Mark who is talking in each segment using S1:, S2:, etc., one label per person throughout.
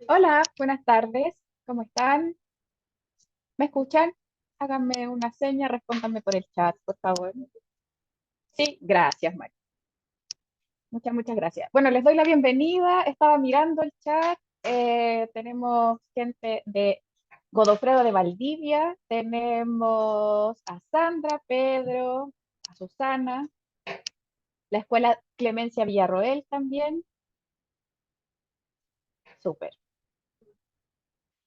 S1: Hola, buenas tardes. ¿Cómo están? ¿Me escuchan? Háganme una seña, respóndanme por el chat, por favor. Sí, gracias, Mari. Muchas gracias. Bueno, les doy la bienvenida. Estaba mirando el chat. Tenemos gente de Godofredo de Valdivia. Tenemos a Sandra, Pedro, a Susana, la escuela Clemencia Villarroel también. Súper.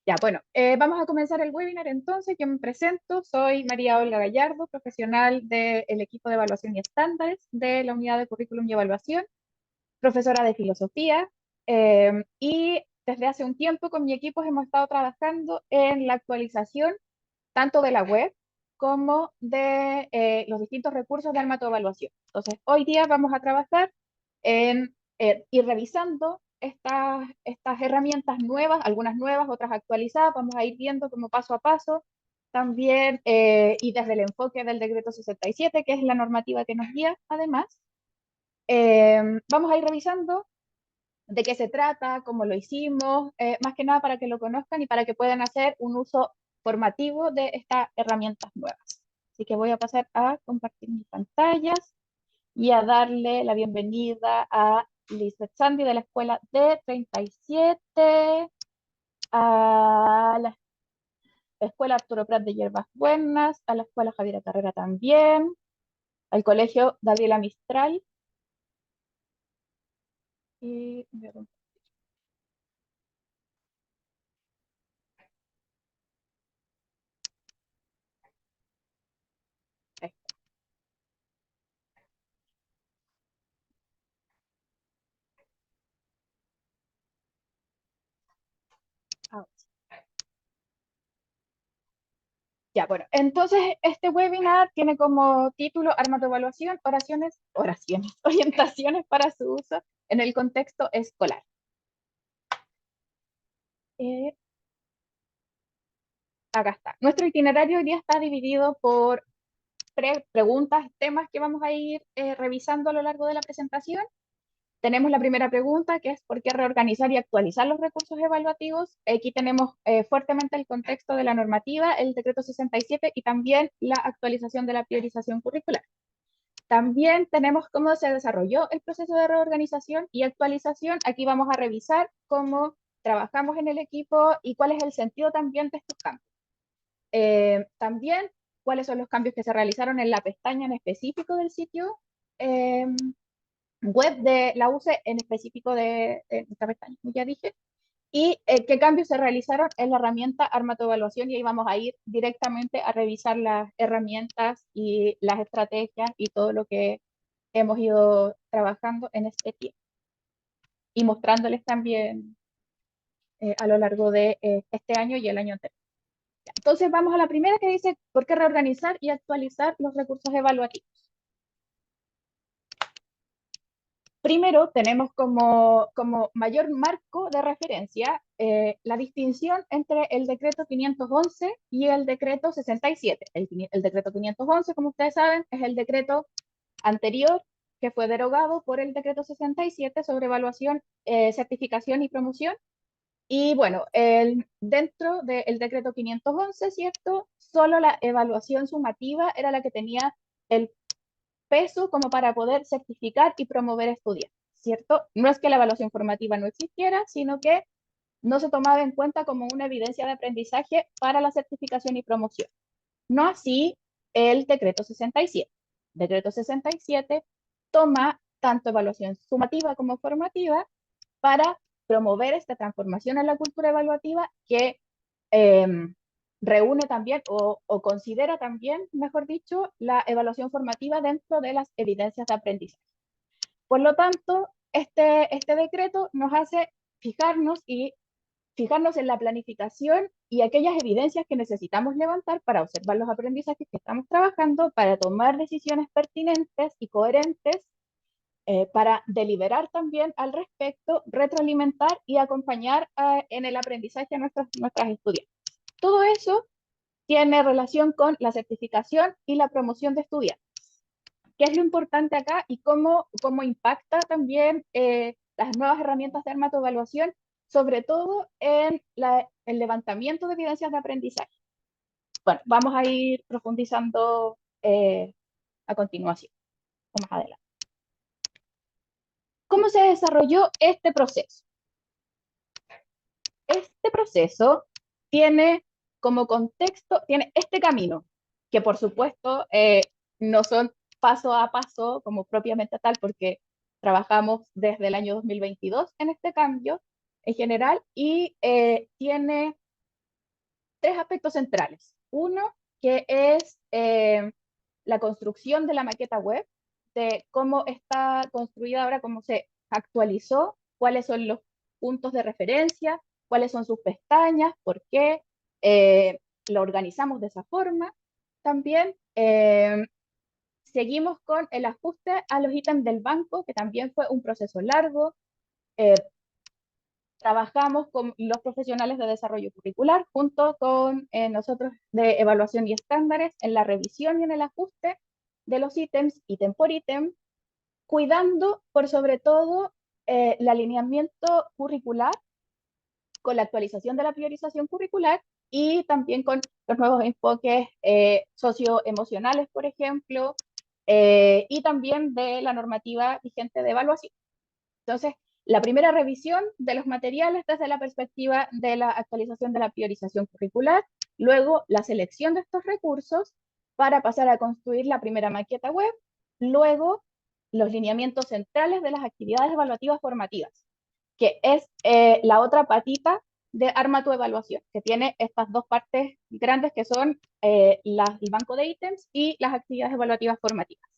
S1: Ya, bueno, vamos a comenzar el webinar entonces. Yo me presento, soy María Olga Gallardo, profesional del equipo de evaluación y estándares de la unidad de currículum y evaluación, profesora de filosofía, y desde hace un tiempo con mi equipo hemos estado trabajando en la actualización tanto de la web como de los distintos recursos de Armatoevaluación. Entonces, hoy día vamos a trabajar en ir revisando estas herramientas nuevas, algunas nuevas, otras actualizadas, vamos a ir viendo como paso a paso, también, y desde el enfoque del decreto 67, que es la normativa que nos guía, además, vamos a ir revisando de qué se trata, cómo lo hicimos, más que nada para que lo conozcan y para que puedan hacer un uso formativo de estas herramientas nuevas. Así que voy a pasar a compartir mis pantallas y a darle la bienvenida a Lizeth Sandy de la Escuela D37, a la Escuela Arturo Prat de Hierbas Buenas, a la Escuela Javiera Carrera también, al Colegio Gabriela Mistral. Y ya, bueno, entonces este webinar tiene como título Armatoevaluación, orientaciones para su uso en el contexto escolar. Eh, Acá está. Nuestro itinerario hoy día está dividido por preguntas, temas que vamos a ir revisando a lo largo de la presentación. Tenemos la primera pregunta, que es ¿por qué reorganizar y actualizar los recursos evaluativos? Aquí tenemos fuertemente el contexto de la normativa, el decreto 67 y también la actualización de la priorización curricular. También tenemos cómo se desarrolló el proceso de reorganización y actualización. Aquí vamos a revisar cómo trabajamos en el equipo y cuál es el sentido también de estos cambios. También cuáles son los cambios que se realizaron en la pestaña en específico del sitio eh, web de la UCE, en específico de esta pestaña, como ya dije, y qué cambios se realizaron en la herramienta Armatoevaluación, y ahí vamos a ir directamente a revisar las herramientas y las estrategias y todo lo que hemos ido trabajando en este tiempo y mostrándoles también a lo largo de este año y el año anterior. Entonces vamos a la primera, que dice ¿por qué reorganizar y actualizar los recursos evaluativos? Primero, tenemos como mayor marco de referencia la distinción entre el decreto 511 y el decreto 67. El decreto 511, como ustedes saben, es el decreto anterior que fue derogado por el decreto 67 sobre evaluación, certificación y promoción. Y bueno, dentro del decreto 511, ¿cierto? Solo la evaluación sumativa era la que tenía el peso como para poder certificar y promover estudiantes, ¿cierto? No es que la evaluación formativa no existiera, sino que no se tomaba en cuenta como una evidencia de aprendizaje para la certificación y promoción. No así el decreto 67. Decreto 67 toma tanto evaluación sumativa como formativa para promover esta transformación en la cultura evaluativa que eh, reúne también o considera también, mejor dicho, la evaluación formativa dentro de las evidencias de aprendizaje. Por lo tanto, este decreto nos hace fijarnos y fijarnos en la planificación y aquellas evidencias que necesitamos levantar para observar los aprendizajes que estamos trabajando, para tomar decisiones pertinentes y coherentes, para deliberar también al respecto, retroalimentar y acompañar en el aprendizaje a nuestras estudiantes. Todo eso tiene relación con la certificación y la promoción de estudiantes. ¿Qué es lo importante acá y cómo impacta también las nuevas herramientas de armatoevaluación? sobre todo en el levantamiento de evidencias de aprendizaje. Bueno, vamos a ir profundizando a continuación, o más adelante. ¿Cómo se desarrolló este proceso? Este proceso tiene como contexto, tiene este camino, que por supuesto no son paso a paso como propiamente tal, porque trabajamos desde el año 2022 en este cambio en general, y tiene tres aspectos centrales. Uno, que es la construcción de la maqueta web, de cómo está construida ahora, cómo se actualizó, cuáles son los puntos de referencia, cuáles son sus pestañas, por qué lo organizamos de esa forma. También seguimos con el ajuste a los ítems del banco, que también fue un proceso largo. Eh, Trabajamos con los profesionales de desarrollo curricular junto con nosotros de evaluación y estándares en la revisión y en el ajuste de los ítems, ítem por ítem, cuidando por sobre todo el alineamiento curricular con la actualización de la priorización curricular y también con los nuevos enfoques socioemocionales, por ejemplo, y también de la normativa vigente de evaluación. Entonces, la primera revisión de los materiales desde la perspectiva de la actualización de la priorización curricular, luego la selección de estos recursos para pasar a construir la primera maqueta web, luego los lineamientos centrales de las actividades evaluativas formativas, que es la otra patita de Arma tu Evaluación, que tiene estas dos partes grandes que son el banco de ítems y las actividades evaluativas formativas.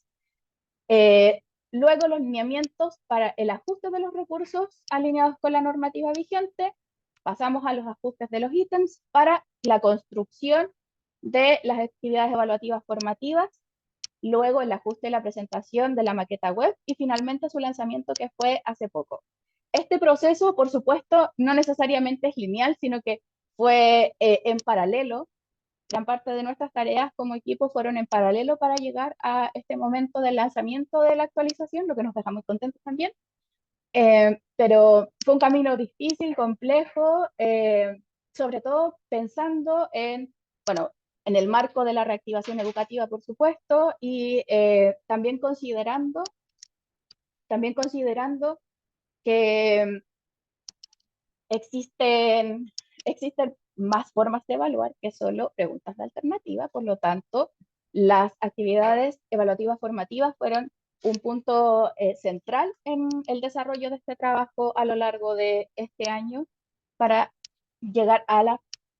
S1: Luego los lineamientos para el ajuste de los recursos alineados con la normativa vigente. Pasamos a los ajustes de los ítems para la construcción de las actividades evaluativas formativas. Luego el ajuste y la presentación de la maqueta web y finalmente su lanzamiento, que fue hace poco. Este proceso, por supuesto, no necesariamente es lineal, sino que fue en paralelo. Gran parte de nuestras tareas como equipo fueron en paralelo para llegar a este momento del lanzamiento de la actualización, lo que nos deja muy contentos también. Pero fue un camino difícil, complejo, sobre todo pensando en, bueno, en el marco de la reactivación educativa, por supuesto, y también considerando que existen, existen más formas de evaluar que solo preguntas de alternativa, por lo tanto, las actividades evaluativas formativas fueron un punto central en el desarrollo de este trabajo a lo largo de este año para llegar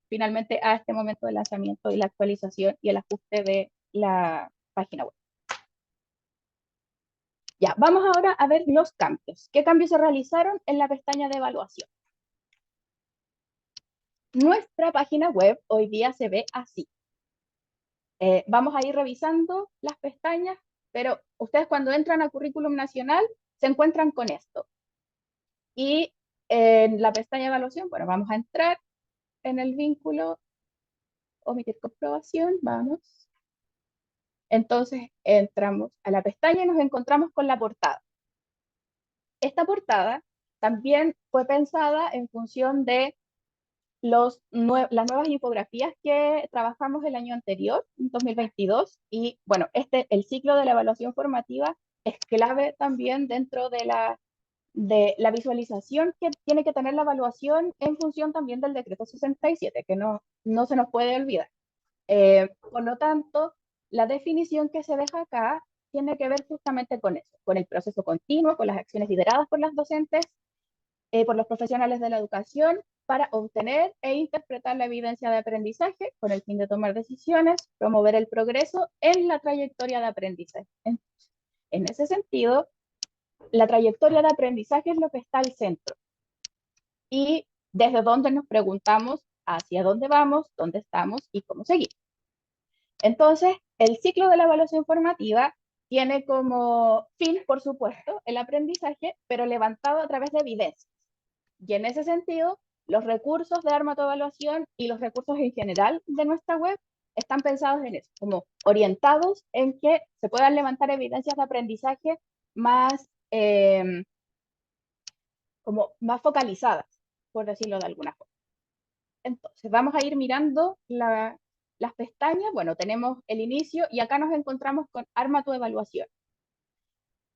S1: finalmente a este momento de lanzamiento y la actualización y el ajuste de la página web. Ya, vamos ahora a ver los cambios. ¿Qué cambios se realizaron en la pestaña de evaluación? Nuestra página web hoy día se ve así. Vamos a ir revisando las pestañas, pero ustedes cuando entran a Currículum Nacional se encuentran con esto. Y en la pestaña de evaluación, bueno, vamos a entrar en el vínculo, omitir comprobación, vamos. Entonces entramos a la pestaña y nos encontramos con la portada. Esta portada también fue pensada en función de las nuevas infografías que trabajamos el año anterior, en 2022, y bueno, el ciclo de la evaluación formativa es clave también dentro de la visualización que tiene que tener la evaluación en función también del decreto 67, que no se nos puede olvidar. Por lo tanto, la definición que se deja acá tiene que ver justamente con eso, con el proceso continuo, con las acciones lideradas por las docentes, por los profesionales de la educación, para obtener e interpretar la evidencia de aprendizaje con el fin de tomar decisiones, promover el progreso en la trayectoria de aprendizaje. Entonces, en ese sentido, la trayectoria de aprendizaje es lo que está al centro y desde donde nos preguntamos hacia dónde vamos, dónde estamos y cómo seguir. Entonces, el ciclo de la evaluación formativa tiene como fin, por supuesto, el aprendizaje, pero levantado a través de evidencias. Y en ese sentido, los recursos de Arma tu Evaluación y los recursos en general de nuestra web están pensados en eso, como orientados en que se puedan levantar evidencias de aprendizaje más, como más focalizadas. por decirlo de alguna forma. Entonces, vamos a ir mirando las pestañas. Bueno, tenemos el inicio y acá nos encontramos con Arma tu evaluación.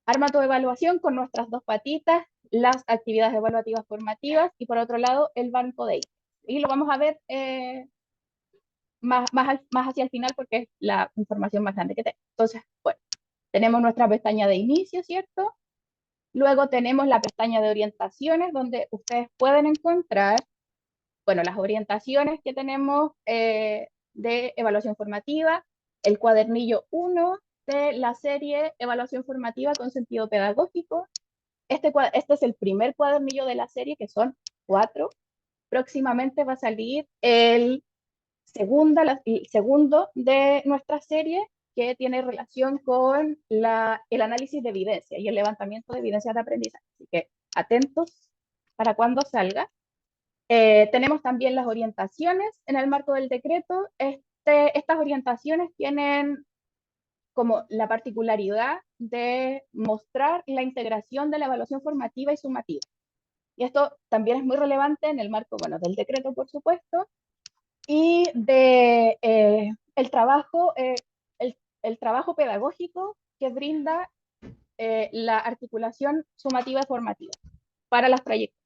S1: Arma tu evaluación con nuestras dos patitas, las actividades evaluativas formativas y por otro lado el banco de ítems. Y lo vamos a ver más hacia el final porque es la información más grande que tenemos. Entonces, bueno, tenemos nuestra pestaña de inicio, ¿cierto? Luego tenemos la pestaña de orientaciones donde ustedes pueden encontrar, bueno, las orientaciones que tenemos de evaluación formativa, el cuadernillo 1 de la serie Evaluación Formativa con Sentido Pedagógico. Este es el primer cuadernillo de la serie, que son 4. Próximamente va a salir el segundo de nuestra serie, que tiene relación con el análisis de evidencia y el levantamiento de evidencias de aprendizaje. Así que atentos para cuando salga. Tenemos también las orientaciones en el marco del decreto. Estas orientaciones tienen como la particularidad de mostrar la integración de la evaluación formativa y sumativa. Y esto también es muy relevante en el marco, bueno, del decreto, por supuesto, y de el trabajo pedagógico que brinda la articulación sumativa y formativa para las trayectorias.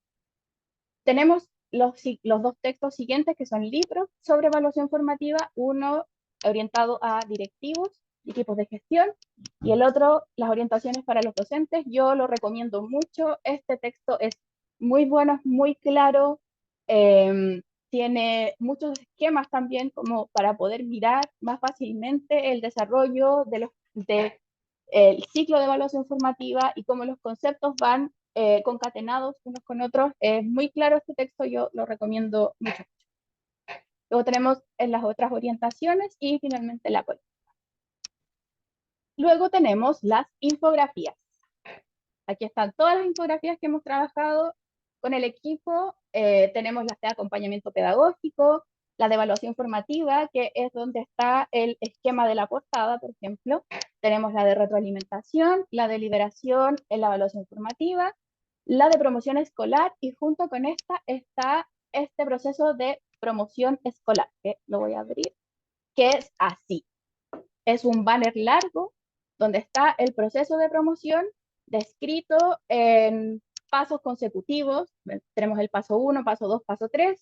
S1: Tenemos los dos textos siguientes, que son libros sobre evaluación formativa, uno orientado a directivos y equipos de gestión, y el otro, las orientaciones para los docentes. Yo lo recomiendo mucho. Este texto es muy bueno, es muy claro, tiene muchos esquemas también como para poder mirar más fácilmente el desarrollo el ciclo de evaluación formativa y cómo los conceptos van concatenados unos con otros. Es muy claro este texto, yo lo recomiendo mucho. Luego tenemos en las otras orientaciones y finalmente la colecta. Luego tenemos las infografías. Aquí están todas las infografías que hemos trabajado con el equipo. Tenemos las de acompañamiento pedagógico, la de evaluación formativa, que es donde está el esquema de la portada, por ejemplo. Tenemos la de retroalimentación, la de liberación en la evaluación formativa, la de promoción escolar, y junto con esta está este proceso de promoción escolar, que lo voy a abrir, que es así. Es un banner largo donde está el proceso de promoción descrito en pasos consecutivos. Tenemos el paso 1, paso 2, paso 3,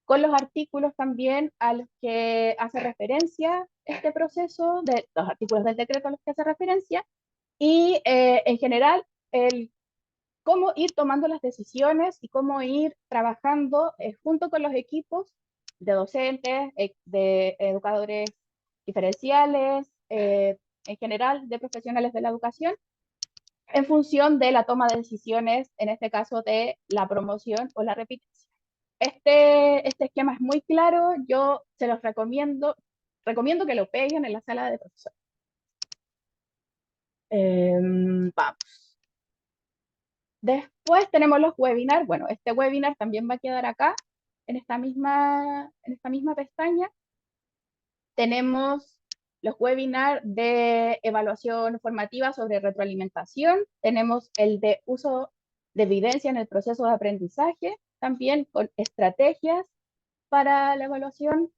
S1: con los artículos también a los que hace referencia este proceso, de los artículos del decreto a los que hace referencia, y en general cómo ir tomando las decisiones y cómo ir trabajando junto con los equipos de docentes, de educadores diferenciales, en general de profesionales de la educación, en función de la toma de decisiones, en este caso de la promoción o la repitencia. Este esquema es muy claro, yo se los recomiendo que lo peguen en la sala de profesores. Vamos. Después tenemos los webinars. Bueno, este webinar también va a quedar acá, en esta misma pestaña. Tenemos los webinars de evaluación formativa sobre retroalimentación. Tenemos el de uso de evidencia en el proceso de aprendizaje, también con estrategias para la evaluación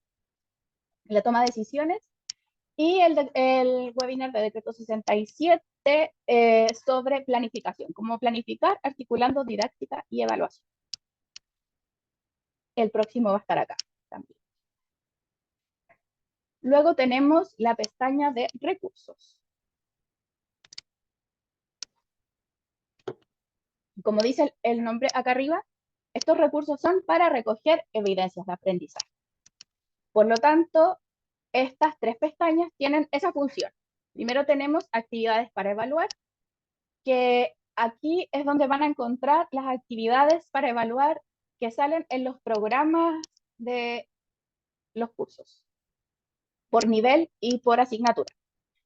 S1: y la toma de decisiones. Y el webinar de decreto 67 sobre planificación, cómo planificar articulando didáctica y evaluación. El próximo va a estar acá también. Luego tenemos la pestaña de recursos. Como dice el nombre acá arriba, estos recursos son para recoger evidencias de aprendizaje. Por lo tanto, estas tres pestañas tienen esa función. Primero tenemos actividades para evaluar, que aquí es donde van a encontrar las actividades para evaluar que salen en los programas de los cursos, por nivel y por asignatura.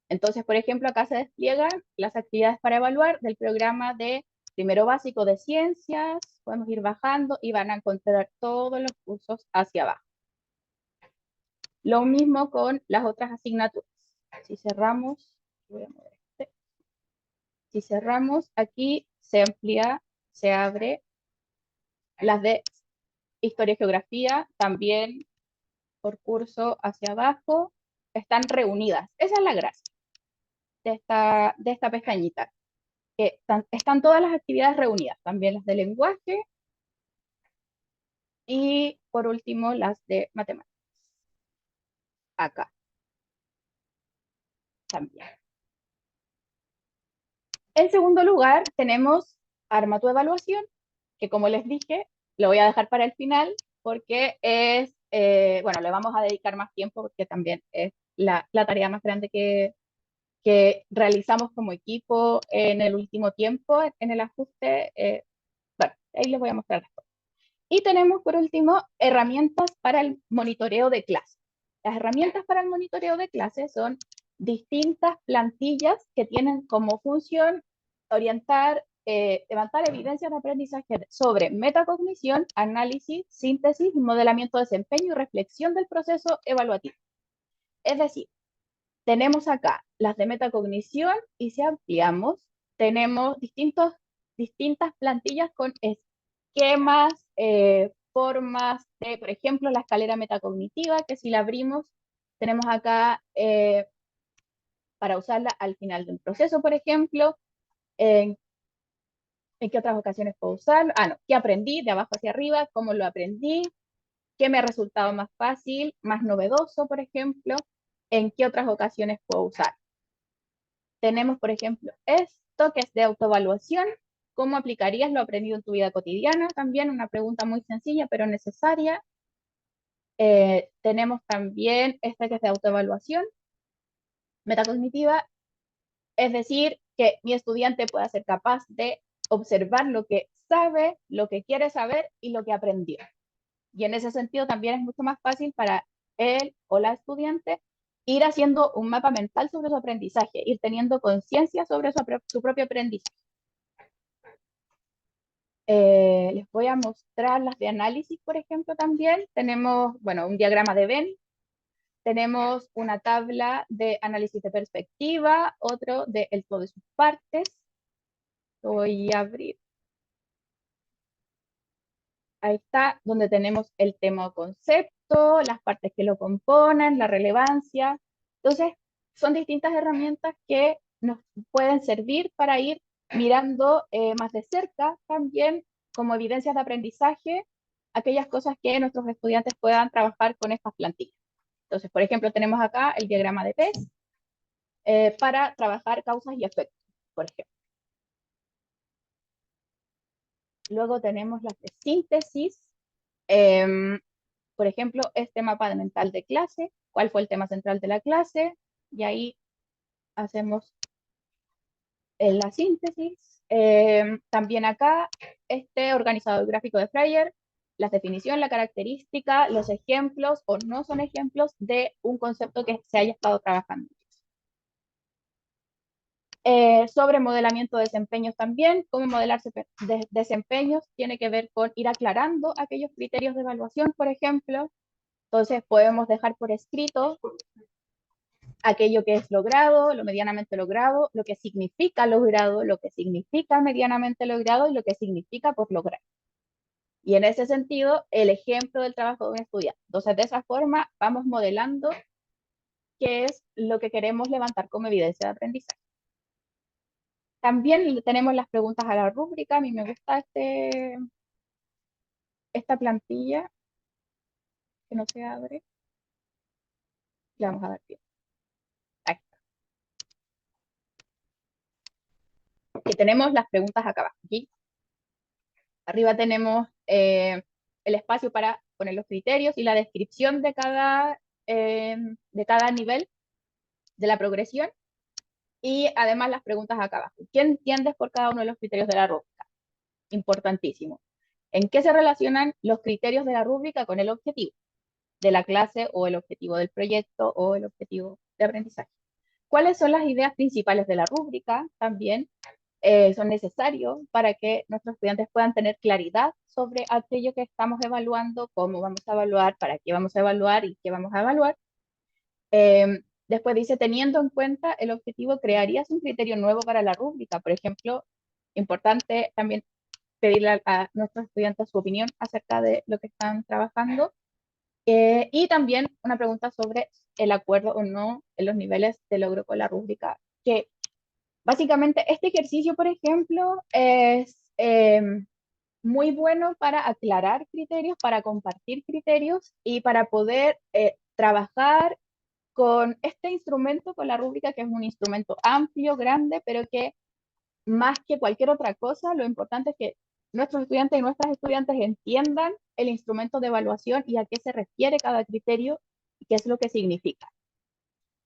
S1: Entonces, por ejemplo, acá se despliegan las actividades para evaluar del programa de primero básico de ciencias. Podemos ir bajando y van a encontrar todos los cursos hacia abajo. Lo mismo con las otras asignaturas. Si cerramos, voy a mover este. Si cerramos, aquí se amplía, se abre las de historia y geografía, también por curso hacia abajo, están reunidas. Esa es la gracia de esta pestañita, que están todas las actividades reunidas, también las de lenguaje y por último las de matemáticas. Acá también. En segundo lugar, tenemos Arma tu evaluación, que como les dije, lo voy a dejar para el final porque es, bueno, le vamos a dedicar más tiempo porque también es la tarea más grande que realizamos como equipo en el último tiempo, en el ajuste. Bueno, ahí les voy a mostrar después. Y tenemos por último herramientas para el monitoreo de clases. Las herramientas para el monitoreo de clases son distintas plantillas que tienen como función orientar, levantar evidencias de aprendizaje sobre metacognición, análisis, síntesis, modelamiento de desempeño y reflexión del proceso evaluativo. Es decir, tenemos acá las de metacognición y si ampliamos, tenemos distintas plantillas con esquemas, formas de, por ejemplo, la escalera metacognitiva, que si la abrimos, tenemos acá para usarla al final de un proceso, por ejemplo. ¿En, en qué otras ocasiones puedo usarlo? Ah, no, ¿qué aprendí? De abajo hacia arriba, ¿cómo lo aprendí? ¿Qué me ha resultado más fácil, más novedoso, por ejemplo? ¿En qué otras ocasiones puedo usar? Tenemos, por ejemplo, esto que es de autoevaluación. ¿Cómo aplicarías lo aprendido en tu vida cotidiana? También una pregunta muy sencilla, pero necesaria. Tenemos también esta que es de autoevaluación metacognitiva, es decir, que mi estudiante pueda ser capaz de observar lo que sabe, lo que quiere saber y lo que aprendió. Y en ese sentido también es mucho más fácil para él o la estudiante ir haciendo un mapa mental sobre su aprendizaje, ir teniendo conciencia sobre su propio aprendizaje. Les voy a mostrar las de análisis, por ejemplo, también. Tenemos, bueno, un diagrama de Venn, tenemos una tabla de análisis de perspectiva, otro de el todo de sus partes. Lo voy a abrir. Ahí está, donde tenemos el tema o concepto, las partes que lo componen, la relevancia. Entonces, son distintas herramientas que nos pueden servir para ir mirando más de cerca también como evidencias de aprendizaje aquellas cosas que nuestros estudiantes puedan trabajar con estas plantillas. Entonces, por ejemplo, tenemos acá el diagrama de PES para trabajar causas y efectos, por ejemplo. Luego tenemos las de síntesis. Por ejemplo, este mapa mental de clase, cuál fue el tema central de la clase, y ahí hacemos la síntesis. También acá, este organizador gráfico de Fryer, la definición, la característica, los ejemplos o no son ejemplos de un concepto que se haya estado trabajando. Sobre modelamiento de desempeños también, cómo modelar desempeños tiene que ver con ir aclarando aquellos criterios de evaluación, por ejemplo. Entonces podemos dejar por escrito aquello que es logrado, lo medianamente logrado, lo que significa logrado, lo que significa medianamente logrado y lo que significa por lograr. Y en ese sentido, el ejemplo del trabajo de un estudiante. Entonces, de esa forma, vamos modelando qué es lo que queremos levantar como evidencia de aprendizaje. También tenemos las preguntas a la rúbrica. A mí me gusta esta plantilla que no se abre. Le vamos a dar bien. Aquí. Que tenemos las preguntas acá abajo. Aquí. Arriba tenemos el espacio para poner los criterios y la descripción de cada nivel de la progresión. Y además las preguntas acá abajo. ¿Qué entiendes por cada uno de los criterios de la rúbrica? Importantísimo. ¿En qué se relacionan los criterios de la rúbrica con el objetivo de la clase o el objetivo del proyecto o el objetivo de aprendizaje? ¿Cuáles son las ideas principales de la rúbrica? También son necesarios para que nuestros estudiantes puedan tener claridad sobre aquello que estamos evaluando, cómo vamos a evaluar, para qué vamos a evaluar y qué vamos a evaluar. Después dice, teniendo en cuenta el objetivo, ¿crearías un criterio nuevo para la rúbrica? Por ejemplo, importante también pedirle a nuestros estudiantes su opinión acerca de lo que están trabajando. Y también una pregunta sobre el acuerdo o no en los niveles de logro con la rúbrica, que básicamente este ejercicio, por ejemplo, es muy bueno para aclarar criterios, para compartir criterios y para poder trabajar con este instrumento, con la rúbrica, que es un instrumento amplio, grande, pero que más que cualquier otra cosa, lo importante es que nuestros estudiantes y nuestras estudiantes entiendan el instrumento de evaluación y a qué se refiere cada criterio y qué es lo que significa.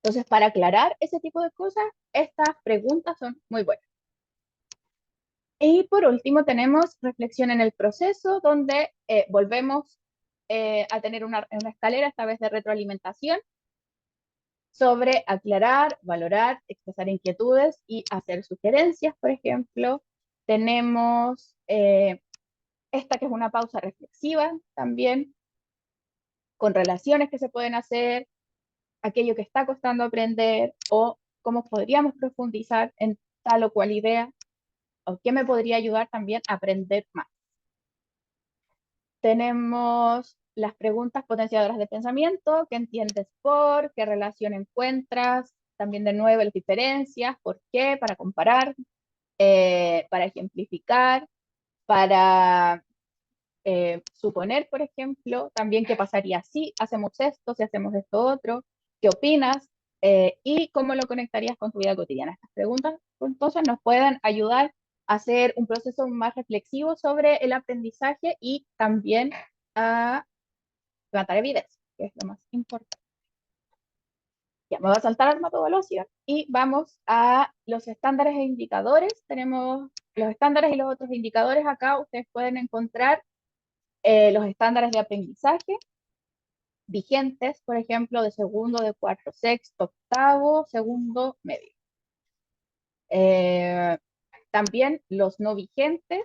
S1: Entonces, para aclarar ese tipo de cosas, estas preguntas son muy buenas. Y por último, tenemos reflexión en el proceso, donde volvemos a tener una escalera, esta vez de retroalimentación, sobre aclarar, valorar, expresar inquietudes y hacer sugerencias, por ejemplo. Tenemos esta que es una pausa reflexiva también, con relaciones que se pueden hacer, aquello que está costando aprender o cómo podríamos profundizar en tal o cual idea o qué me podría ayudar también a aprender más. Tenemos las preguntas potenciadoras de pensamiento, qué entiendes por, qué relación encuentras, también de nuevo las diferencias, por qué, para comparar, para ejemplificar, para suponer, por ejemplo, también qué pasaría si hacemos esto, si hacemos esto otro, qué opinas y cómo lo conectarías con tu vida cotidiana. Estas preguntas entonces nos pueden ayudar a hacer un proceso más reflexivo sobre el aprendizaje y también a levantar evidencia, que es lo más importante. Ya, me voy a saltar al autoevaluación y vamos a los estándares e indicadores. Tenemos los estándares y los otros indicadores. Acá ustedes pueden encontrar los estándares de aprendizaje vigentes, por ejemplo, de segundo, de cuarto, sexto, octavo, segundo, medio. Eh, también los no vigentes,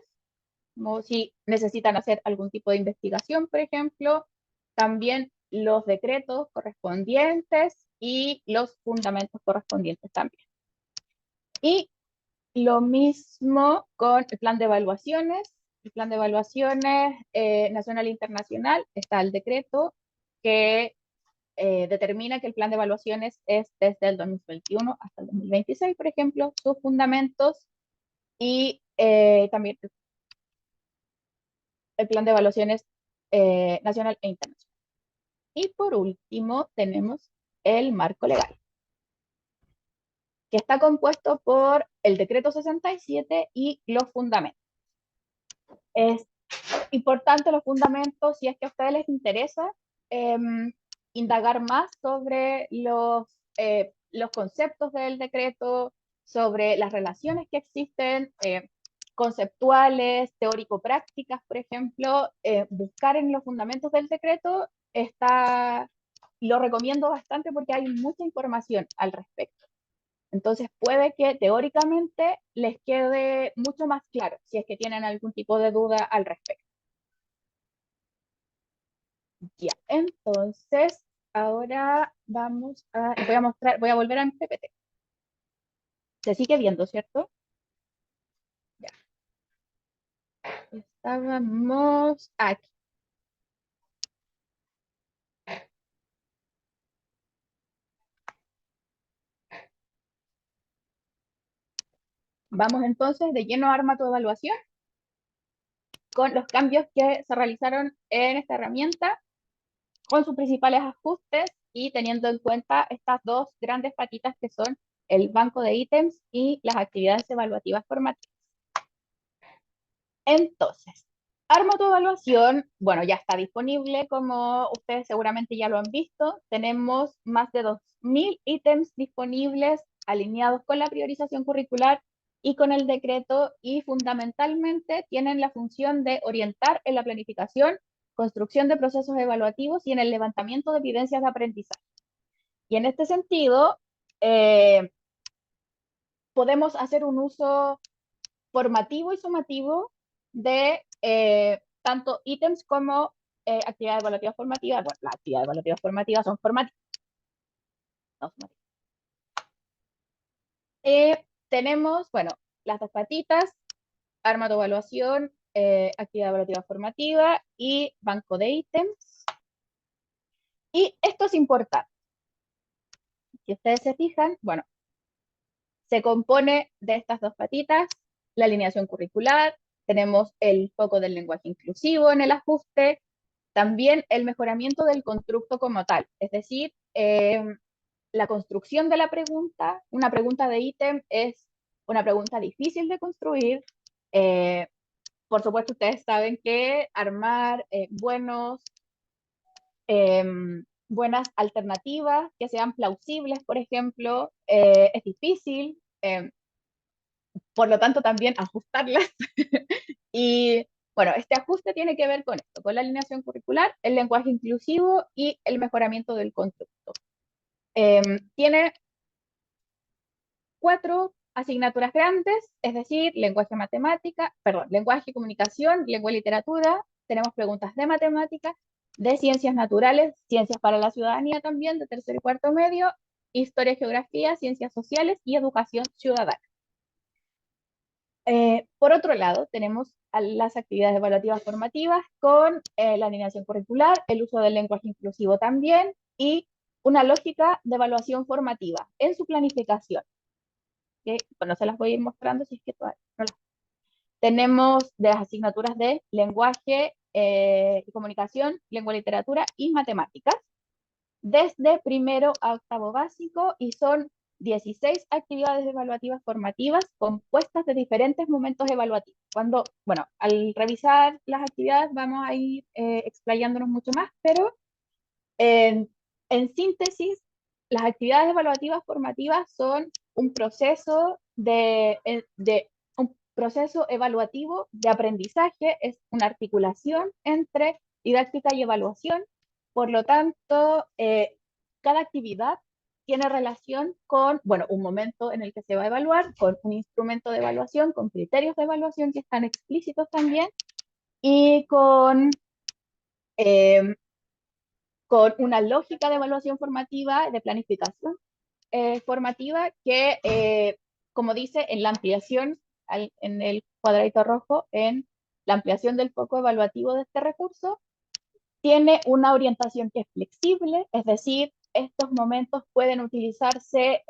S1: como si necesitan hacer algún tipo de investigación, por ejemplo. También los decretos correspondientes y los fundamentos correspondientes también. Y lo mismo con el plan de evaluaciones. El plan de evaluaciones nacional e internacional, está el decreto que determina que el plan de evaluaciones es desde el 2021 hasta el 2026, por ejemplo, sus fundamentos y también el plan de evaluaciones nacional e internacional. Y por último, tenemos el marco legal, que está compuesto por el decreto 67 y los fundamentos. Es importante los fundamentos si es que a ustedes les interesa eh, indagar más sobre los conceptos del decreto, sobre las relaciones que existen, conceptuales, teórico-prácticas, por ejemplo, buscar en los fundamentos del decreto lo recomiendo bastante porque hay mucha información al respecto. Entonces puede que teóricamente les quede mucho más claro si es que tienen algún tipo de duda al respecto. Ya, entonces ahora voy a volver a mi PPT. Se sigue viendo, ¿cierto? Ya, estábamos aquí. Vamos entonces de lleno a arma tu evaluación con los cambios que se realizaron en esta herramienta, con sus principales ajustes y teniendo en cuenta estas dos grandes patitas que son el banco de ítems y las actividades evaluativas formativas. Entonces, arma tu evaluación, bueno, ya está disponible, como ustedes seguramente ya lo han visto. Tenemos más de 2000 ítems disponibles alineados con la priorización curricular y con el decreto, y fundamentalmente tienen la función de orientar en la planificación, construcción de procesos evaluativos y en el levantamiento de evidencias de aprendizaje. Y en este sentido, podemos hacer un uso formativo y sumativo de tanto ítems como actividades evaluativas formativas. Bueno, las actividades evaluativas formativas son formativas. No sumativas. Tenemos, bueno, las dos patitas, arma tu evaluación, actividad evaluativa formativa y banco de ítems. Y esto es importante. Si ustedes se fijan, bueno, se compone de estas dos patitas, la alineación curricular, tenemos el foco del lenguaje inclusivo en el ajuste, también el mejoramiento del constructo como tal, es decir, la construcción de la pregunta, una pregunta de ítem es una pregunta difícil de construir. Por supuesto, ustedes saben que armar buenas alternativas que sean plausibles, por ejemplo, es difícil. Por lo tanto, también ajustarlas. Y bueno, este ajuste tiene que ver con esto, con la alineación curricular, el lenguaje inclusivo y el mejoramiento del constructo. Tiene 4 asignaturas grandes, es decir, lenguaje matemática, perdón, lenguaje y comunicación, lengua y literatura, tenemos preguntas de matemática, de ciencias naturales, ciencias para la ciudadanía también, de tercero y cuarto medio, historia y geografía, ciencias sociales y educación ciudadana. Por otro lado, tenemos las actividades evaluativas formativas con la alineación curricular, el uso del lenguaje inclusivo también y una lógica de evaluación formativa en su planificación. Que, bueno, se las voy a ir mostrando si es que todavía no las... Tenemos de las asignaturas de lenguaje y comunicación, lengua y literatura y matemáticas, desde primero a octavo básico, y son 16 actividades evaluativas formativas compuestas de diferentes momentos evaluativos. Cuando, bueno, al revisar las actividades vamos a ir explayándonos mucho más, pero en, en síntesis, las actividades evaluativas formativas son un proceso un proceso evaluativo de aprendizaje, es una articulación entre didáctica y evaluación. Por lo tanto, cada actividad tiene relación con, bueno, un momento en el que se va a evaluar, con un instrumento de evaluación, con criterios de evaluación que están explícitos también, y eh, con una lógica de evaluación formativa, de planificación formativa, que, como dice, en la ampliación, en el cuadradito rojo, en la ampliación del foco evaluativo de este recurso, tiene una orientación que es flexible, es decir, estos momentos pueden utilizarse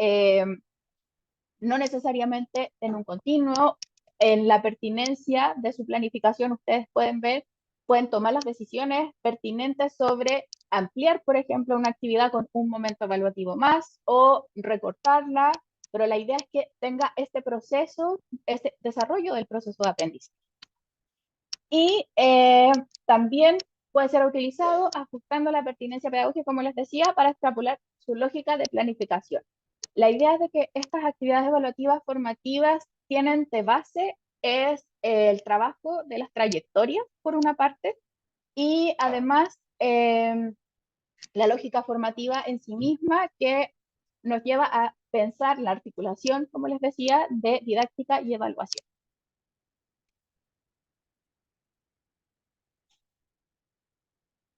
S1: no necesariamente en un continuo. En la pertinencia de su planificación, ustedes pueden ver, pueden tomar las decisiones pertinentes sobre ampliar, por ejemplo, una actividad con un momento evaluativo más o recortarla, pero la idea es que tenga este proceso, este desarrollo del proceso de aprendizaje. Y también puede ser utilizado ajustando la pertinencia pedagógica, como les decía, para extrapolar su lógica de planificación. La idea es de que estas actividades evaluativas formativas tienen de base es el trabajo de las trayectorias, por una parte, y además la lógica formativa en sí misma, que nos lleva a pensar la articulación, como les decía, de didáctica y evaluación.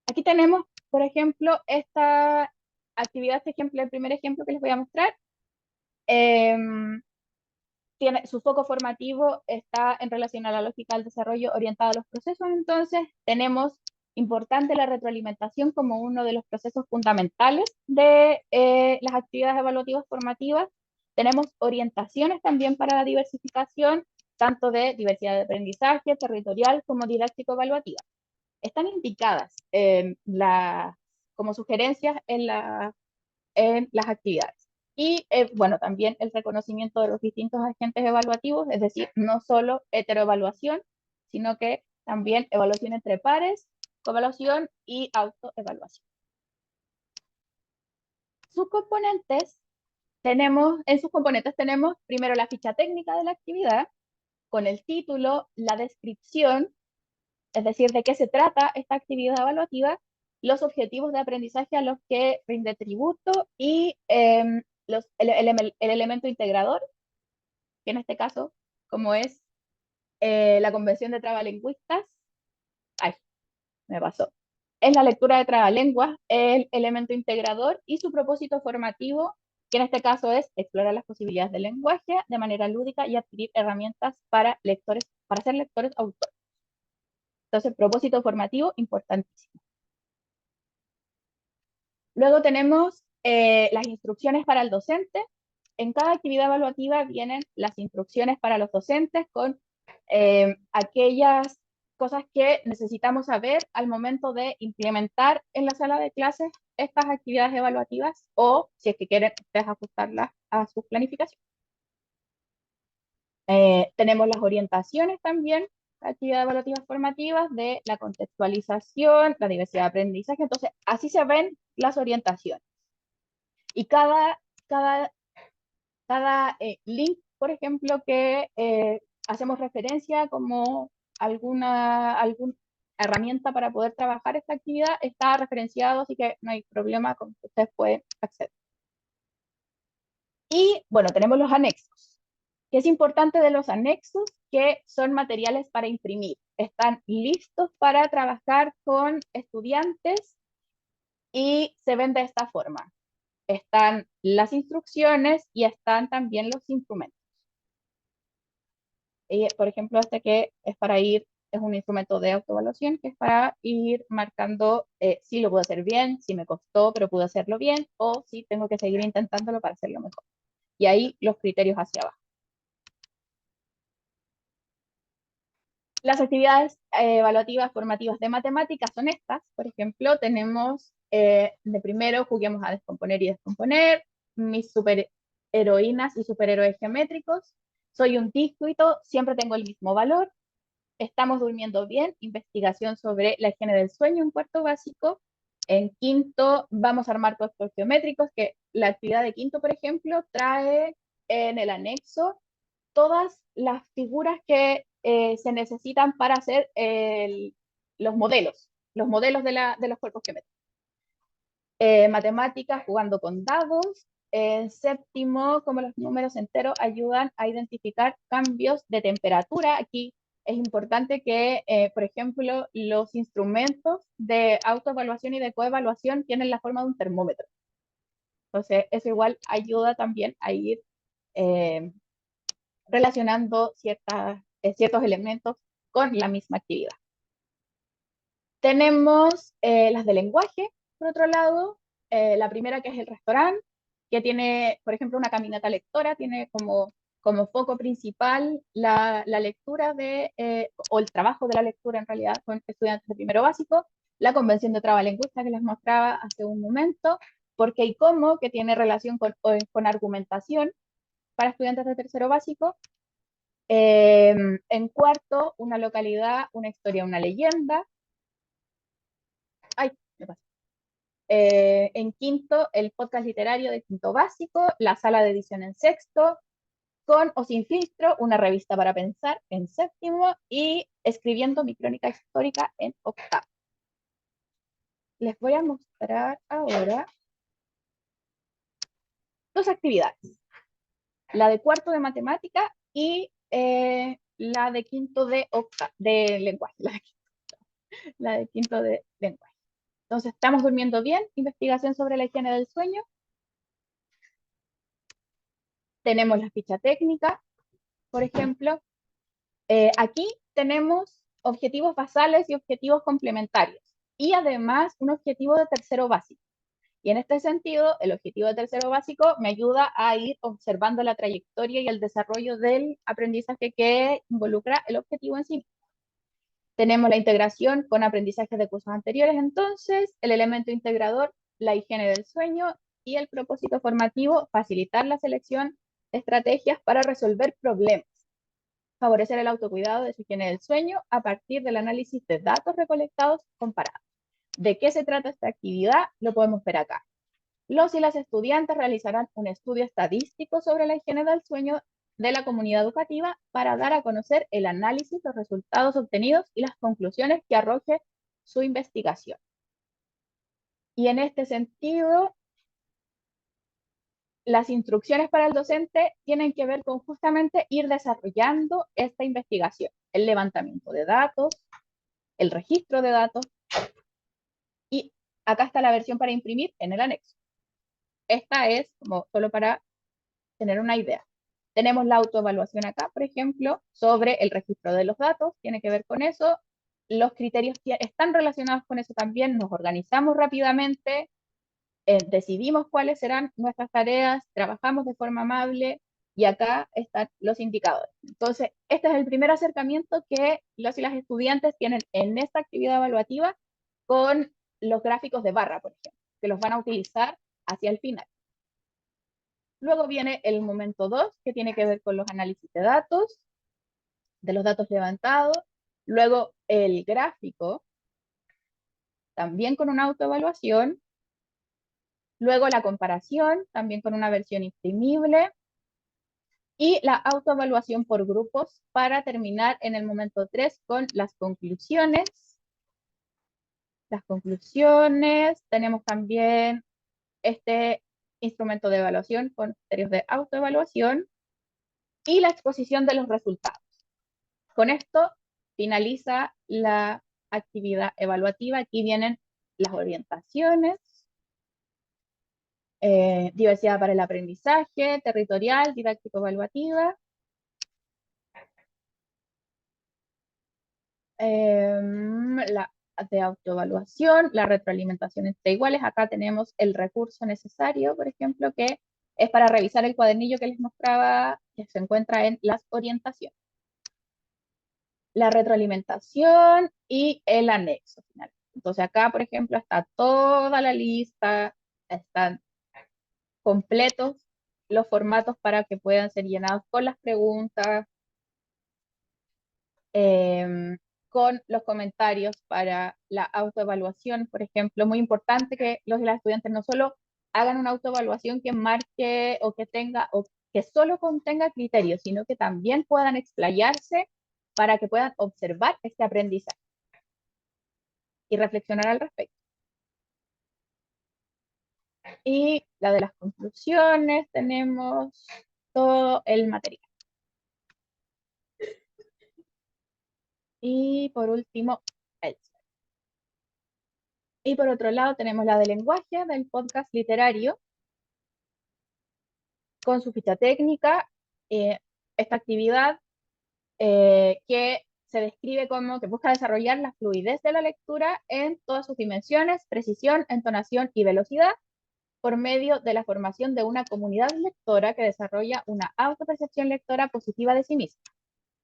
S1: Aquí tenemos, por ejemplo, esta actividad, este ejemplo, el primer ejemplo que les voy a mostrar. Su foco formativo está en relación a la lógica del desarrollo orientada a los procesos. Entonces, tenemos importante la retroalimentación como uno de los procesos fundamentales de las actividades evaluativas formativas. Tenemos orientaciones también para la diversificación, tanto de diversidad de aprendizaje, territorial, como didáctico-evaluativa. Están indicadas como sugerencias en las actividades. Y bueno, también el reconocimiento de los distintos agentes evaluativos, es decir, no solo heteroevaluación, sino que también evaluación entre pares, coevaluación y autoevaluación. En sus componentes tenemos primero la ficha técnica de la actividad, con el título, la descripción, es decir, de qué se trata esta actividad evaluativa, los objetivos de aprendizaje a los que rinde tributo y el elemento integrador, que en este caso, como es la Convención de Trabalingüistas, ay, me pasó, es la lectura de trabalenguas, el elemento integrador y su propósito formativo, que en este caso es explorar las posibilidades del lenguaje de manera lúdica y adquirir herramientas para lectores, para ser lectores autores. Entonces, propósito formativo, importantísimo. Luego tenemos las instrucciones para el docente. En cada actividad evaluativa vienen las instrucciones para los docentes con aquellas cosas que necesitamos saber al momento de implementar en la sala de clases estas actividades evaluativas o si es que quieren ustedes ajustarlas a sus planificaciones. Tenemos las orientaciones también, actividades evaluativas formativas de la contextualización, la diversidad de aprendizaje. Entonces, así se ven las orientaciones. Y cada link, por ejemplo, que hacemos referencia como alguna herramienta para poder trabajar esta actividad, está referenciado, así que no hay problema con que ustedes pueden acceder. Y bueno, tenemos los anexos. ¿Qué es importante de los anexos? Que son materiales para imprimir. Están listos para trabajar con estudiantes y se ven de esta forma. Están las instrucciones y están también los instrumentos. Por ejemplo, este que es para ir, es un instrumento de autoevaluación que es para ir marcando si lo puedo hacer bien, si me costó, pero pude hacerlo bien, o si tengo que seguir intentándolo para hacerlo mejor. Y ahí los criterios hacia abajo. Las actividades evaluativas formativas de matemáticas son estas. Por ejemplo, tenemos de primero, juguemos a descomponer y descomponer, mis superheroínas y superhéroes geométricos, soy un dígito, siempre tengo el mismo valor, estamos durmiendo bien, investigación sobre la higiene del sueño en cuarto básico. En quinto, vamos a armar costos geométricos, que la actividad de quinto, por ejemplo, trae en el anexo todas las figuras que se necesitan para hacer los modelos de los cuerpos geométricos. Matemáticas, jugando con dados. En séptimo, como los números enteros ayudan a identificar cambios de temperatura. Aquí es importante que, por ejemplo, los instrumentos de autoevaluación y de coevaluación tienen la forma de un termómetro. Entonces, eso igual ayuda también a ir relacionando ciertos elementos con la misma actividad. Tenemos las de lenguaje, por otro lado, la primera que es el restaurante, que tiene, por ejemplo, una caminata lectora, tiene como foco principal la lectura o el trabajo de la lectura en realidad con estudiantes de primero básico, la convención de trabalingüística que les mostraba hace un momento, porque y cómo, que tiene relación con argumentación para estudiantes de tercero básico. En cuarto, una localidad, una historia, una leyenda. Ay, me pasa. En quinto, el podcast literario de quinto básico, la sala de edición en sexto, con o sin filtro, una revista para pensar en séptimo y escribiendo mi crónica histórica en octavo. Les voy a mostrar ahora dos actividades. La de cuarto de matemática y la de quinto de lenguaje. La de quinto de lenguaje. Entonces, ¿estamos durmiendo bien? Investigación sobre la higiene del sueño. Tenemos la ficha técnica, por ejemplo. Aquí tenemos objetivos basales y objetivos complementarios. Y además, un objetivo de tercero básico. Y en este sentido, el objetivo de tercero básico me ayuda a ir observando la trayectoria y el desarrollo del aprendizaje que involucra el objetivo en sí. Tenemos la integración con aprendizajes de cursos anteriores, entonces, el elemento integrador, la higiene del sueño y el propósito formativo, facilitar la selección de estrategias para resolver problemas, favorecer el autocuidado de su higiene del sueño a partir del análisis de datos recolectados comparados. ¿De qué se trata esta actividad? Lo podemos ver acá. Los y las estudiantes realizarán un estudio estadístico sobre la higiene del sueño de la comunidad educativa para dar a conocer el análisis, los resultados obtenidos y las conclusiones que arroje su investigación. Y en este sentido, las instrucciones para el docente tienen que ver con justamente ir desarrollando esta investigación, el levantamiento de datos, el registro de datos, y acá está la versión para imprimir en el anexo. Esta es como solo para tener una idea. Tenemos la autoevaluación acá, por ejemplo, sobre el registro de los datos, tiene que ver con eso. los criterios están relacionados con eso también, nos organizamos rápidamente, decidimos cuáles serán nuestras tareas, trabajamos de forma amable y acá están los indicadores. Entonces, este es el primer acercamiento que los y las estudiantes tienen en esta actividad evaluativa con los gráficos de barra, por ejemplo, que los van a utilizar hacia el final. Luego viene el momento 2, que tiene que ver con los análisis de datos, de los datos levantados. Luego el gráfico, también con una autoevaluación. Luego la comparación, también con una versión imprimible. Y la autoevaluación por grupos para terminar en el momento 3 con las conclusiones. Las conclusiones, tenemos también este instrumento de evaluación con criterios de autoevaluación y la exposición de los resultados. Con esto finaliza la actividad evaluativa. Aquí vienen las orientaciones, diversidad para el aprendizaje, territorial, didáctico-evaluativa, la de autoevaluación, la retroalimentación entre iguales. Acá tenemos el recurso necesario, por ejemplo, que es para revisar el cuadernillo que les mostraba, que se encuentra en las orientaciones. La retroalimentación y el anexo final. Entonces acá, por ejemplo, está toda la lista, están completos los formatos para que puedan ser llenados con las preguntas, con los comentarios para la autoevaluación, por ejemplo. Muy importante que los y las estudiantes no solo hagan una autoevaluación que marque o que tenga o que solo contenga criterios, sino que también puedan explayarse para que puedan observar este aprendizaje y reflexionar al respecto. Y la de las conclusiones, tenemos todo el material. Y por último, el cierre. Y por otro lado tenemos la de lenguaje del podcast literario con su ficha técnica. Esta actividad que se describe como que busca desarrollar la fluidez de la lectura en todas sus dimensiones, precisión, entonación y velocidad, por medio de la formación de una comunidad lectora que desarrolla una autopercepción lectora positiva de sí misma.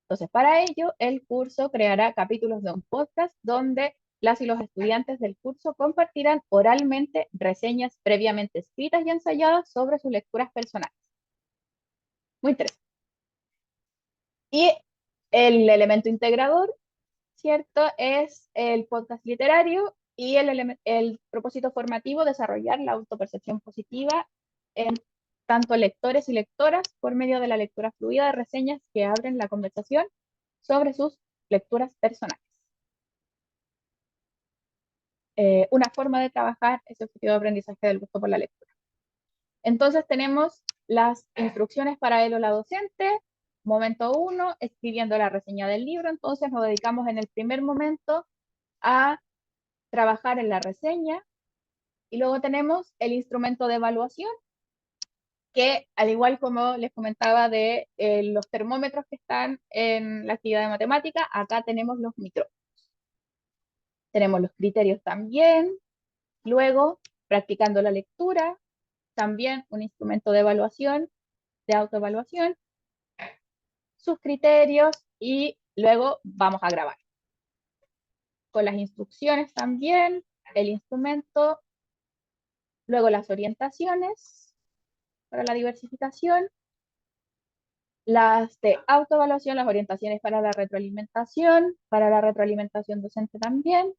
S1: Entonces, para ello, el curso creará capítulos de un podcast donde las y los estudiantes del curso compartirán oralmente reseñas previamente escritas y ensayadas sobre sus lecturas personales. Muy interesante. Y el elemento integrador, ¿cierto? Es el podcast literario y el propósito formativo, desarrollar la autopercepción positiva en tanto lectores y lectoras por medio de la lectura fluida de reseñas que abren la conversación sobre sus lecturas personales. Una forma de trabajar ese objetivo de aprendizaje del gusto por la lectura. Entonces tenemos las instrucciones para él o la docente. Momento 1, escribiendo la reseña del libro. Entonces nos dedicamos en el primer momento a trabajar en la reseña. Y luego tenemos el instrumento de evaluación, que al igual como les comentaba de los termómetros que están en la actividad de matemática, acá tenemos los micrófonos. Tenemos los criterios también. Luego, practicando la lectura, también un instrumento de evaluación, de autoevaluación, sus criterios y luego vamos a grabar. Con las instrucciones también, el instrumento, luego las orientaciones para la diversificación, las de autoevaluación, las orientaciones para la retroalimentación docente también,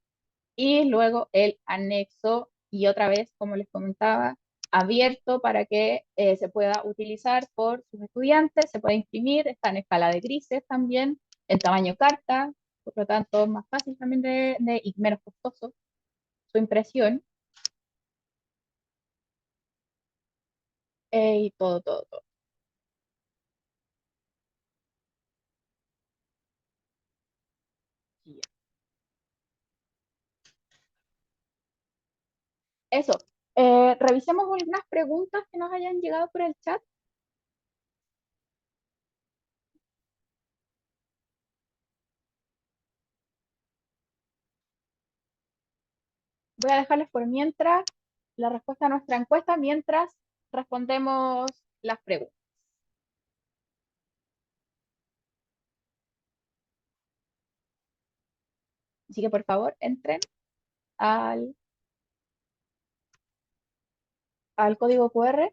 S1: y luego el anexo, y otra vez, como les comentaba, abierto para que se pueda utilizar por sus estudiantes, se puede imprimir, está en escala de grises también, en tamaño carta, por lo tanto más fácil también y menos costoso su impresión, y todo, todo, todo. Eso, revisemos algunas preguntas que nos hayan llegado por el chat. voy a dejarles por mientras la respuesta a nuestra encuesta mientras respondemos las preguntas. Así que por favor entren al, al código QR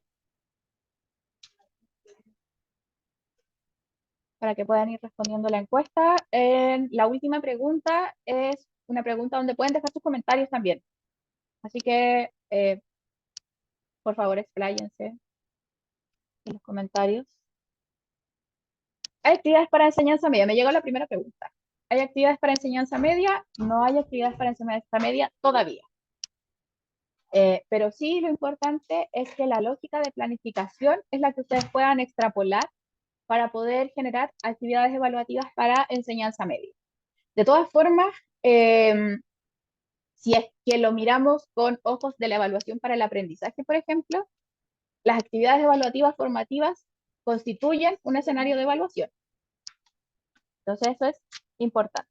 S1: para que puedan ir respondiendo la encuesta. La última pregunta es una pregunta donde pueden dejar sus comentarios también. Así que, por favor, expláyense en los comentarios. ¿Hay actividades para enseñanza media? Me llegó la primera pregunta. ¿Hay actividades para enseñanza media? No hay actividades para enseñanza media todavía. Pero sí lo importante es que la lógica de planificación es la que ustedes puedan extrapolar para poder generar actividades evaluativas para enseñanza media. De todas formas, si es que lo miramos con ojos de la evaluación para el aprendizaje, por ejemplo, las actividades evaluativas formativas constituyen un escenario de evaluación. Entonces, eso es importante.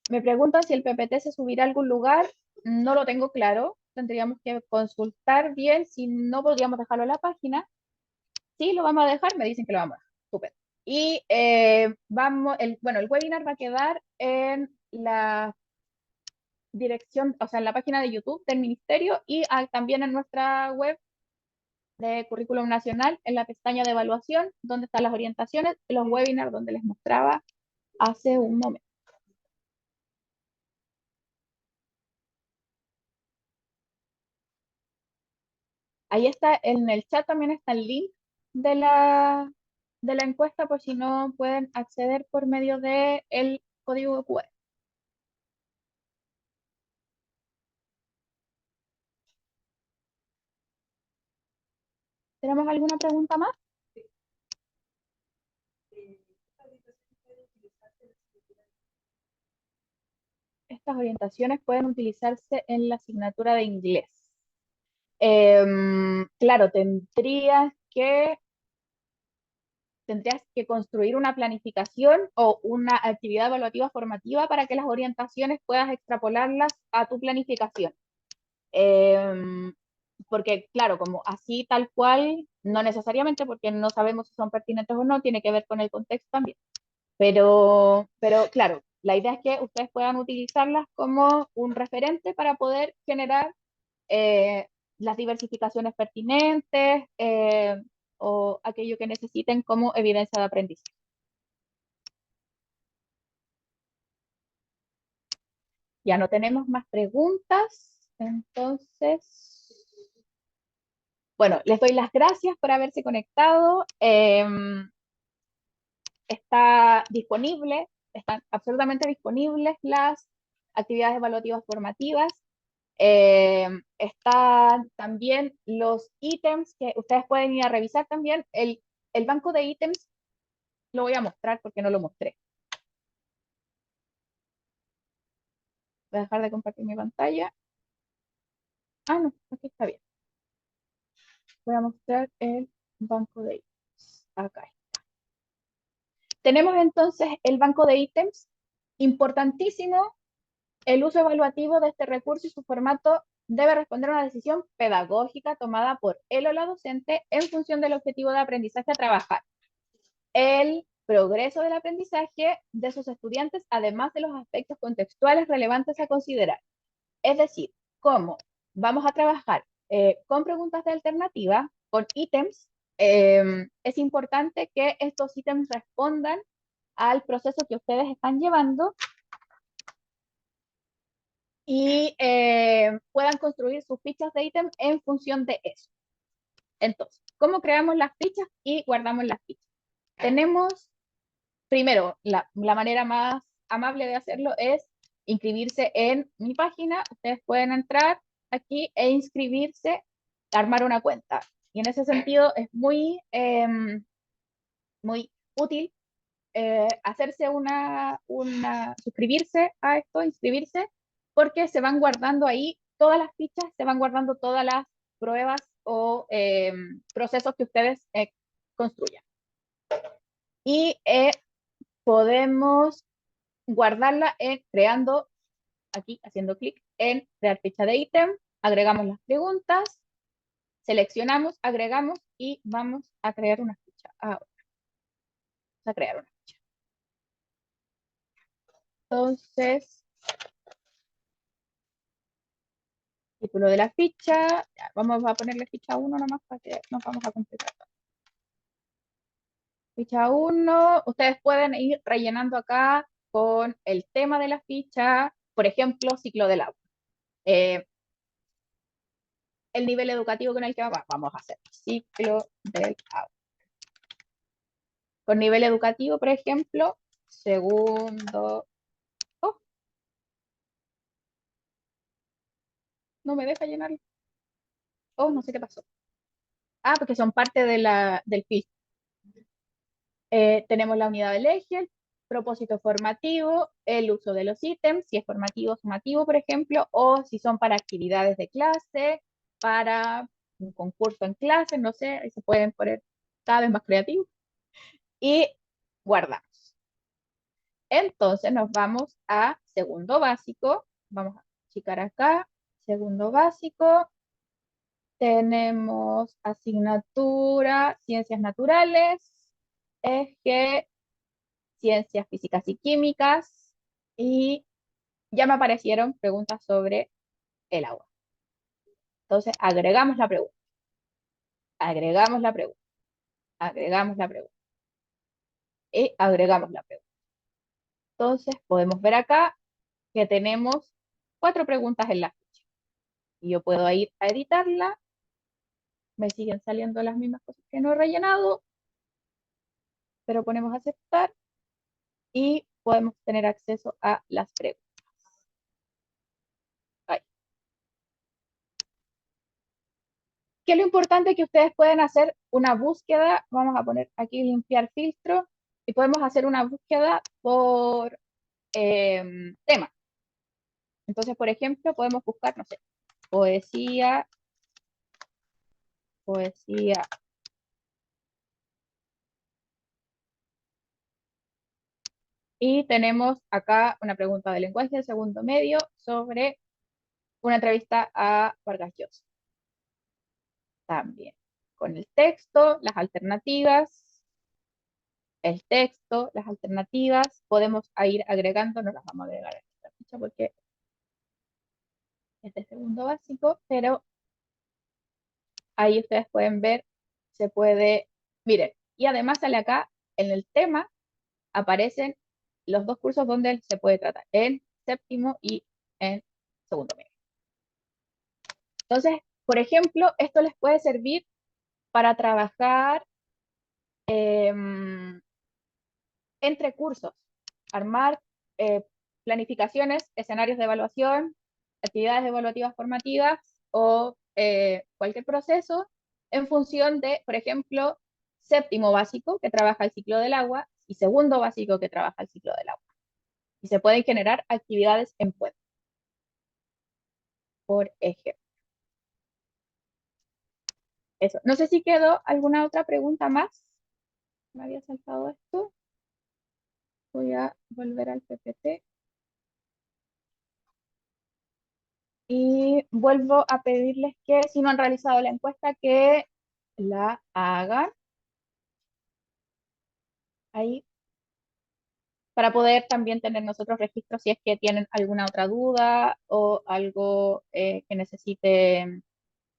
S1: Me preguntan si el PPT se subirá a algún lugar. No lo tengo claro. Tendríamos que consultar bien si no podríamos dejarlo en la página. Sí, lo vamos a dejar. Me dicen que lo vamos a dejar. Súper. Y bueno, el webinar va a quedar en la dirección, o sea, en la página de YouTube del Ministerio y también en nuestra web de Currículum Nacional, en la pestaña de evaluación, donde están las orientaciones, los webinars donde les mostraba hace un momento. Ahí está, en el chat también está el link de la encuesta por si no pueden acceder por medio del código QR. ¿Tenemos alguna pregunta más? Estas orientaciones pueden utilizarse en la asignatura de inglés. Claro, tendrías que construir una planificación o una actividad evaluativa formativa para que las orientaciones puedas extrapolarlas a tu planificación. Porque, claro, como así tal cual, no necesariamente porque no sabemos si son pertinentes o no, tiene que ver con el contexto también. Pero claro, la idea es que ustedes puedan utilizarlas como un referente para poder generar eh, las diversificaciones pertinentes o aquello que necesiten como evidencia de aprendizaje. Ya no tenemos más preguntas, entonces, bueno, les doy las gracias por haberse conectado. Está disponible, están absolutamente disponibles las actividades evaluativas formativas. Están también los ítems que ustedes pueden ir a revisar también. El banco de ítems lo voy a mostrar porque no lo mostré. Voy a dejar de compartir mi pantalla. Ah, no, aquí está bien. Voy a mostrar el banco de ítems. Acá. Tenemos entonces el banco de ítems. Importantísimo, el uso evaluativo de este recurso y su formato debe responder a una decisión pedagógica tomada por él o la docente en función del objetivo de aprendizaje a trabajar. El progreso del aprendizaje de sus estudiantes, además de los aspectos contextuales relevantes a considerar. Es decir, cómo vamos a trabajar con preguntas de alternativa, con ítems. Es importante que estos ítems respondan al proceso que ustedes están llevando y puedan construir sus fichas de ítem en función de eso. Entonces, ¿cómo creamos las fichas y guardamos las fichas? Tenemos, primero, la manera más amable de hacerlo es inscribirse en mi página. Ustedes pueden entrar aquí e inscribirse, armar una cuenta. Y en ese sentido es muy útil hacerse suscribirse a esto, inscribirse, porque se van guardando ahí todas las fichas, se van guardando todas las pruebas o procesos que ustedes construyan. Y podemos guardarla creando aquí haciendo clic en crear ficha de ítem, agregamos las preguntas, seleccionamos, agregamos y vamos a crear una ficha. Ahora, vamos a crear una ficha. Entonces, título de la ficha, ya, vamos a ponerle ficha 1 nomás para que nos vamos a completar. Ficha 1, ustedes pueden ir rellenando acá con el tema de la ficha, por ejemplo, ciclo del agua. El nivel educativo con el que vamos a hacer ciclo del agua. Con nivel educativo, por ejemplo, segundo. Oh, no me deja llenar. Oh, no sé qué pasó. Ah, porque son parte de del filtro. Tenemos la unidad del eje, el propósito formativo, el uso de los ítems, si es formativo o sumativo, por ejemplo, o si son para actividades de clase, para un concurso en clase, no sé, ahí se pueden poner cada vez más creativos. Y guardamos. Entonces nos vamos a segundo básico. Vamos a achicar acá, segundo básico. Tenemos asignatura, ciencias naturales, eje, ciencias físicas y químicas. Y ya me aparecieron preguntas sobre el agua. Entonces agregamos la pregunta, agregamos la pregunta, agregamos la pregunta y agregamos la pregunta. Entonces podemos ver acá que tenemos 4 preguntas en la ficha. Y yo puedo ir a editarla, me siguen saliendo las mismas cosas que no he rellenado, pero ponemos aceptar y podemos tener acceso a las preguntas. Ahí. ¿Qué es lo importante? Que ustedes pueden hacer una búsqueda, vamos a poner aquí limpiar filtro, y podemos hacer una búsqueda por tema. Entonces, por ejemplo, podemos buscar, no sé, poesía, poesía. Y tenemos acá una pregunta de lenguaje de segundo medio sobre una entrevista a Vargas Llosa. También con el texto, las alternativas, el texto, las alternativas, podemos ir agregando, no las vamos a agregar a esta ficha porque es de segundo básico, pero ahí ustedes pueden ver, se puede, miren, y además sale acá en el tema, aparecen los 2 cursos donde se puede tratar, en séptimo y en segundo medio. Entonces, por ejemplo, esto les puede servir para trabajar entre cursos, armar planificaciones, escenarios de evaluación, actividades evaluativas formativas o cualquier proceso en función de, por ejemplo, séptimo básico que trabaja el ciclo del agua y segundo básico que trabaja el ciclo del agua. Y se pueden generar actividades en puente, por ejemplo. Eso. No sé si quedó alguna otra pregunta más. Me había saltado esto. Voy a volver al PPT. Y vuelvo a pedirles que si no han realizado la encuesta, que la hagan ahí para poder también tener nosotros registros si es que tienen alguna otra duda o algo que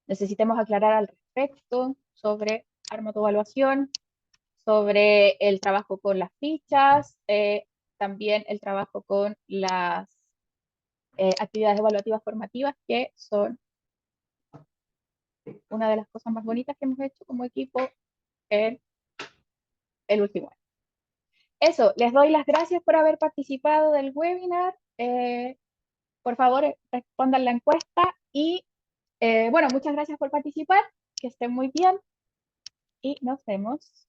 S1: necesitemos aclarar al respecto sobre evaluación, sobre el trabajo con las fichas, también el trabajo con las actividades evaluativas formativas, que son una de las cosas más bonitas que hemos hecho como equipo en el último año. Eso, les doy las gracias por haber participado del webinar. Por favor, respondan la encuesta y bueno, muchas gracias por participar, que estén muy bien y nos vemos.